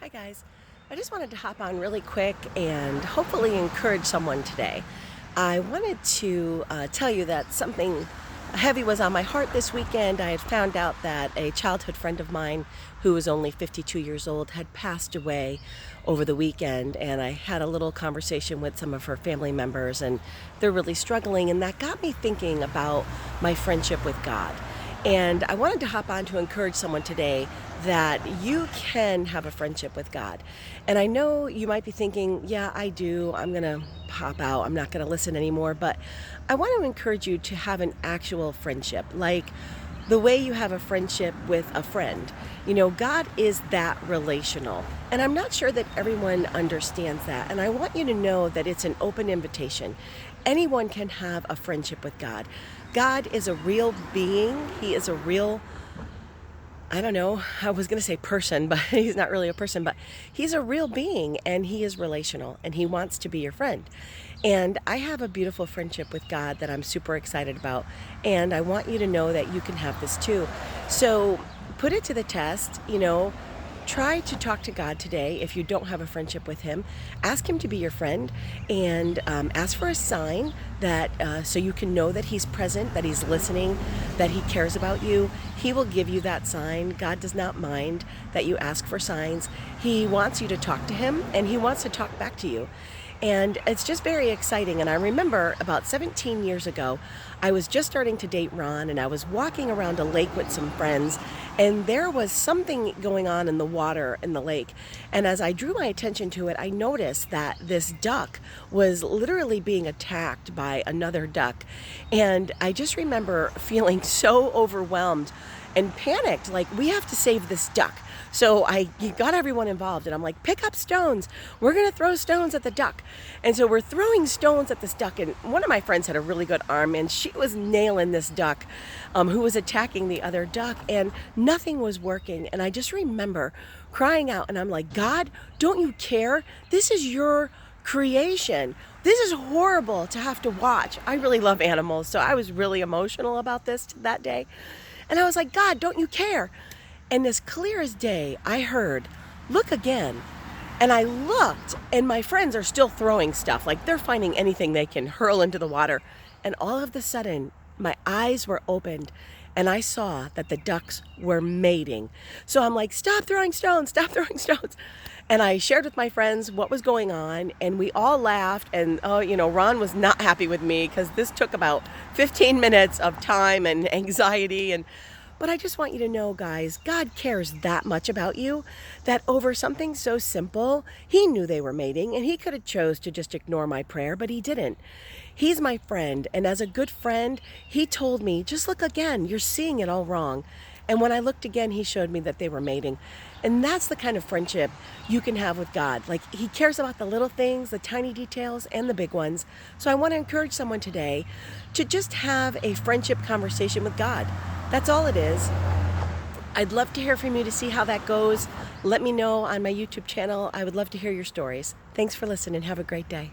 Hi, guys. I just wanted to hop on really quick and hopefully encourage someone today. I wanted to tell you that something heavy was on my heart this weekend. I had found out that a childhood friend of mine, who was only 52 years old, had passed away over the weekend. And I had a little conversation with some of her family members, and they're really struggling. And that got me thinking about my friendship with God. And I wanted to hop on to encourage someone today that you can have a friendship with God. And I know you might be thinking, yeah, I do. I'm going to pop out. I'm not going to listen anymore. But I want to encourage you to have an actual friendship, like the way you have a friendship with a friend. God is that relational. And I'm not sure that everyone understands that. And I want you to know that it's an open invitation. Anyone can have a friendship with God. God is a real being. He is a real, I don't know, I was going to say person, but he's not really a person, but he's a real being and he is relational and he wants to be your friend. And I have a beautiful friendship with God that I'm super excited about. And I want you to know that you can have this too. So put it to the test. Try to talk to God today if you don't have a friendship with Him. Ask Him to be your friend and ask for a sign that so you can know that He's present, that He's listening, that He cares about you. He will give you that sign. God does not mind that you ask for signs. He wants you to talk to Him and He wants to talk back to you. And it's just very exciting. And I remember about 17 years ago, I was just starting to date Ron, and I was walking around a lake with some friends, and there was something going on in the water in the lake. And as I drew my attention to it, I noticed that this duck was literally being attacked by another duck. And I just remember feeling so overwhelmed and panicked, like, we have to save this duck. So I got everyone involved and I'm like, pick up stones. We're going to throw stones at the duck. And so we're throwing stones at this duck. And one of my friends had a really good arm and she was nailing this duck who was attacking the other duck, and nothing was working. And I just remember crying out and I'm like, God, don't you care? This is your creation. This is horrible to have to watch. I really love animals, so I was really emotional about this that day. And I was like, God, don't you care? And as clear as day, I heard, look again. And I looked, and my friends are still throwing stuff. Like they're finding anything they can hurl into the water. And all of a sudden, my eyes were opened, and I saw that the ducks were mating. So I'm like, stop throwing stones, stop throwing stones. And I shared with my friends what was going on, and we all laughed. And, Ron was not happy with me because this took about 15 minutes of time and anxiety. But I just want you to know, guys, God cares that much about you that over something so simple, He knew they were mating, and He could have chose to just ignore my prayer, but He didn't. He's my friend, and as a good friend, He told me, just look again, you're seeing it all wrong. And when I looked again, He showed me that they were mating. And that's the kind of friendship you can have with God. Like, He cares about the little things, the tiny details, and the big ones. So I want to encourage someone today to just have a friendship conversation with God. That's all it is. I'd love to hear from you to see how that goes. Let me know on my YouTube channel. I would love to hear your stories. Thanks for listening. Have a great day.